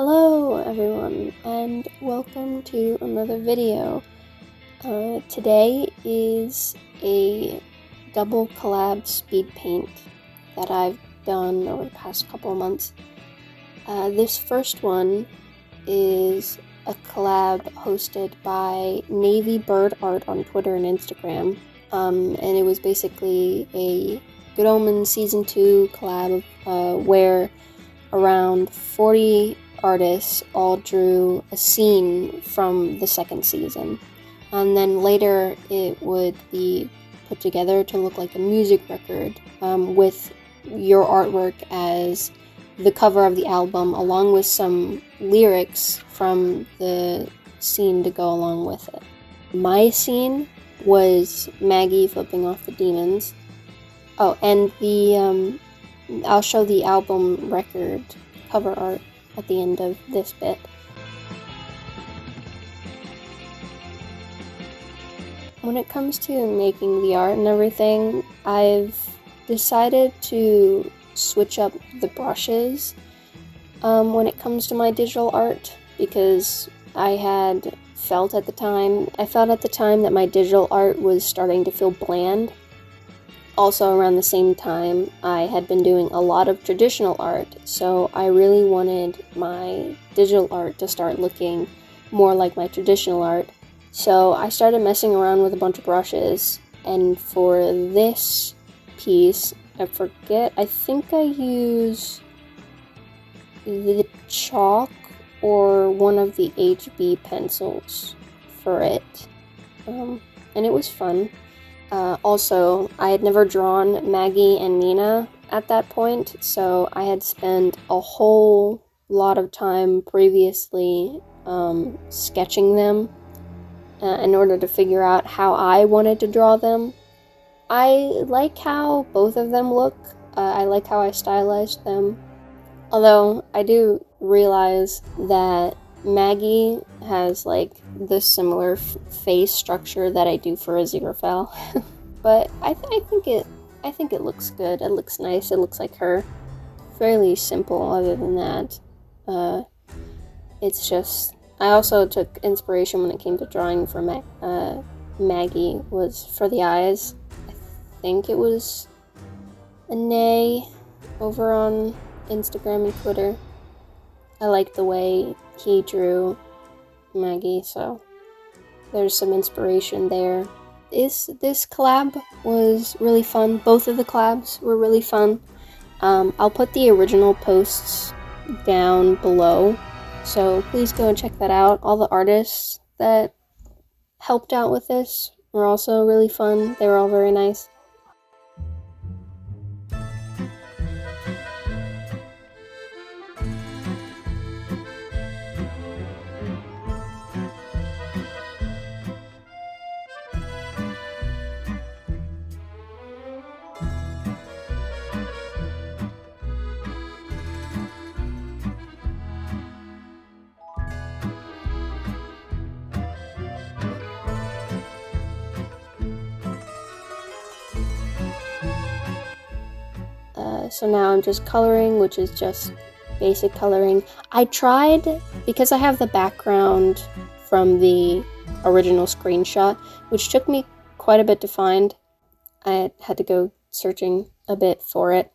Hello everyone, and welcome to another video. Today is a double collab speed paint that I've done over the past couple of months. This first one is a collab hosted by Navy Bird Art on Twitter and Instagram, and it was basically a Good Omens Season 2 collab where around 40 artists all drew a scene from the second season, and then later it would be put together to look like a music record with your artwork as the cover of the album, along with some lyrics from the scene to go along with it. My scene was Maggie flipping off the demons. Oh, and I'll show the album record cover art at the end of this bit. When it comes to making the art and everything, I've decided to switch up the brushes when it comes to my digital art, because I felt at the time that my digital art was starting to feel bland. Also, around the same time, I had been doing a lot of traditional art, so I really wanted my digital art to start looking more like my traditional art. So I started messing around with a bunch of brushes, and for this piece, I think I use the chalk or one of the HB pencils for it, and it was fun. Also, I had never drawn Maggie and Nina at that point, so I had spent a whole lot of time previously sketching them in order to figure out how I wanted to draw them. I like how both of them look. I like how I stylized them. Although, I do realize that Maggie has like the similar face structure that I do for Aziraphale, but I think it looks good. It looks nice. It looks like her. Fairly simple. Other than that, it's just I also took inspiration when it came to drawing for Maggie was for the eyes. I think it was Anae over on Instagram and Twitter. I like the way he drew Maggie, so there's some inspiration there. This collab was really fun. Both of the collabs were really fun. I'll put the original posts down below, so please go and check that out. All the artists that helped out with this were also really fun. They were all very nice. So now I'm just coloring, which is just basic coloring. I tried, because I have the background from the original screenshot, which took me quite a bit to find. I had to go searching a bit for it.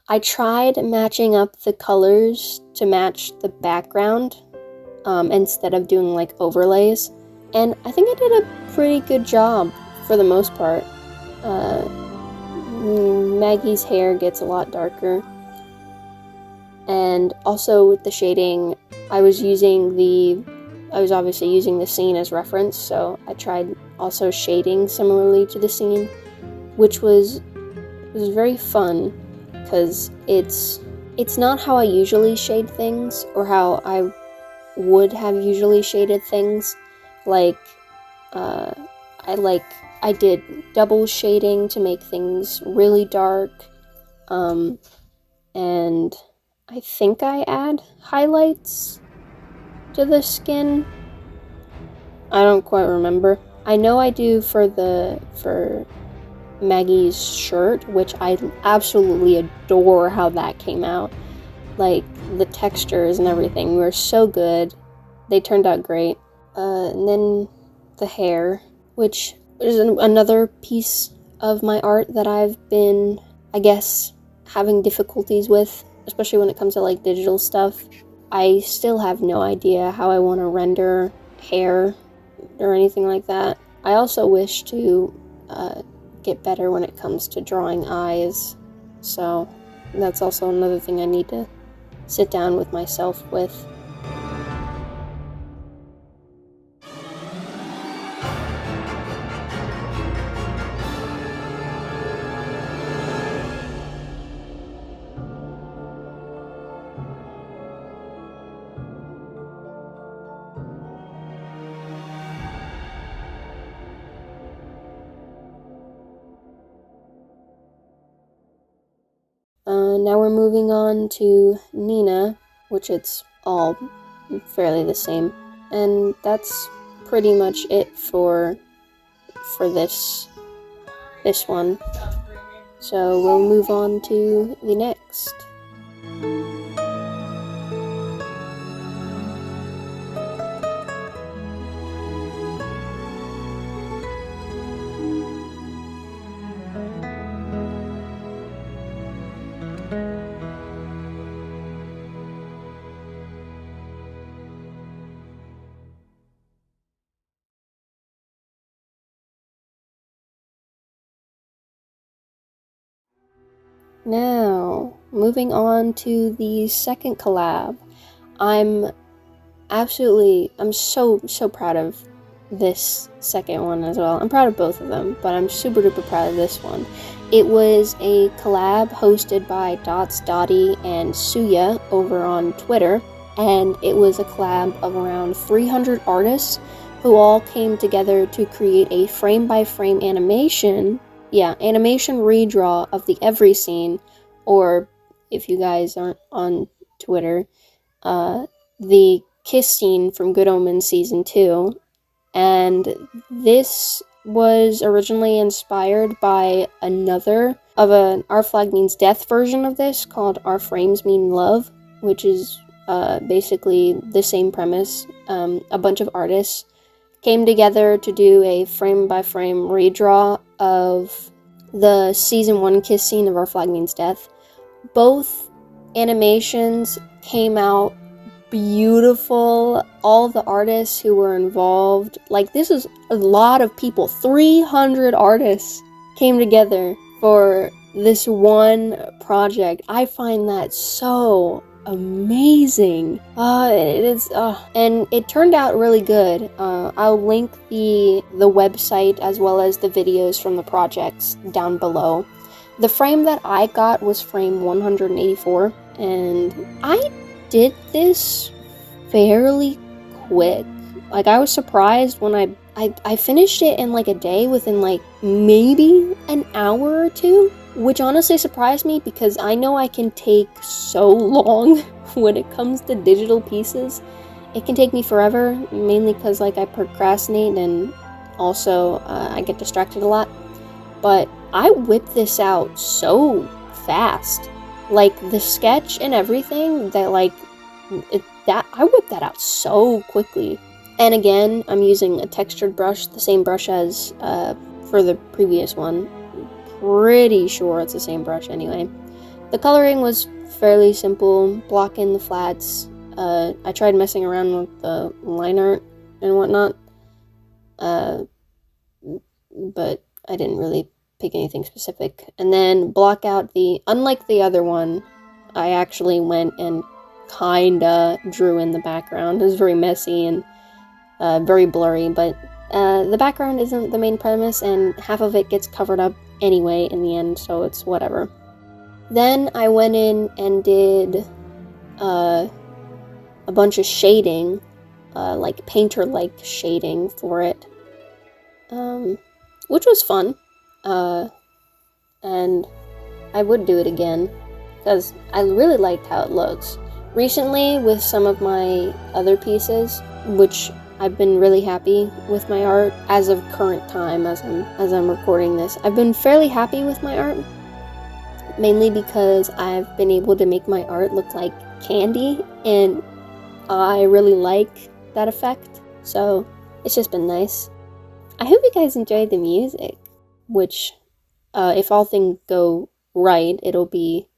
I tried matching up the colors to match the background instead of doing like overlays, and I think I did a pretty good job for the most part. Maggie's hair gets a lot darker, and also with the shading, I was obviously using the scene as reference, so I tried also shading similarly to the scene, which was very fun, because it's not how I usually shade things, or how I would have usually shaded things. Like, I did double shading to make things really dark, and I think I add highlights to the skin. I don't quite remember. I know I do for Maggie's shirt, which I absolutely adore how that came out. like the textures and everything were so good. They turned out great. And then the hair, which is another piece of my art that I've been, I guess, having difficulties with, especially when it comes to like digital stuff. I still have no idea how I want to render hair or anything like that. I also wish to get better when it comes to drawing eyes, so that's also another thing I need to sit down with myself with. Now we're moving on to Nina, which it's all fairly the same. And that's pretty much it for this one. So we'll move on to the next. Now, moving on to the second collab. I'm so proud of this second one as well. I'm proud of both of them, but I'm super duper proud of this one. It was a collab hosted by Dots, Dottie, and Suya over on Twitter, and it was a collab of around 300 artists who all came together to create a frame-by-frame animation redraw of the every scene, or if you guys aren't on Twitter, the kiss scene from Good Omens Season 2, and this was originally inspired by another of an Our Flag Means Death version of this called Our Frames Mean Love, which is basically the same premise. A bunch of artists came together to do a frame-by-frame redraw of the Season 1 kiss scene of Our Flag Means Death. Both animations came out beautiful. All the artists who were involved, like, this is a lot of people. 300 artists came together for this one project. I find that so amazing. It is, and it turned out really good. I'll link the website as well as the videos from the projects down below. The frame that I got was frame 184, and I did this fairly quick. Like, I was surprised when I finished it in like a day, within like maybe an hour or two, which honestly surprised me because I know I can take so long when it comes to digital pieces. It can take me forever, mainly because like I procrastinate and also I get distracted a lot. But I whipped this out so fast. Like, the sketch and everything, that like I whipped that out so quickly. And again, I'm using a textured brush, the same brush as for the previous one. Pretty sure it's the same brush anyway. The coloring was fairly simple, block in the flats. I tried messing around with the line art and whatnot, but I didn't really pick anything specific. And then block out unlike the other one, I actually went and kinda drew in the background. It was very messy and very blurry, but the background isn't the main premise, and half of it gets covered up anyway in the end, so it's whatever. Then I went in and did a bunch of shading, like painter-like shading for it, which was fun, and I would do it again, because I really liked how it looks. Recently, with some of my other pieces, which I've been really happy with my art as of current time, as I'm recording this. I've been fairly happy with my art, mainly because I've been able to make my art look like candy, and I really like that effect, so it's just been nice. I hope you guys enjoyed the music, which, if all things go right, it'll be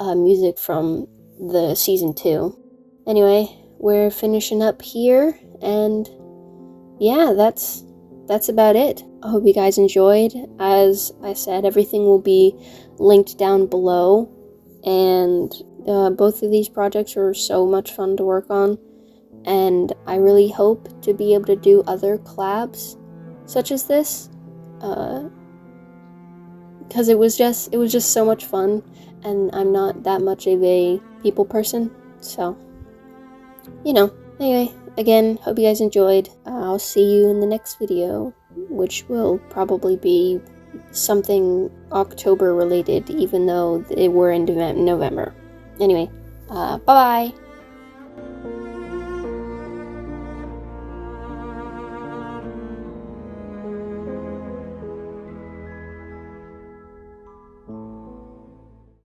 music from the season 2. Anyway, we're finishing up here, and yeah, that's about it. I hope you guys enjoyed. As I said, everything will be linked down below, and both of these projects were so much fun to work on, and I really hope to be able to do other collabs such as this, because it was just so much fun, and I'm not that much of a people person, so you know. Anyway, again, hope you guys enjoyed. I'll see you in the next video, which will probably be something October related, even though we're in November. Anyway, bye-bye!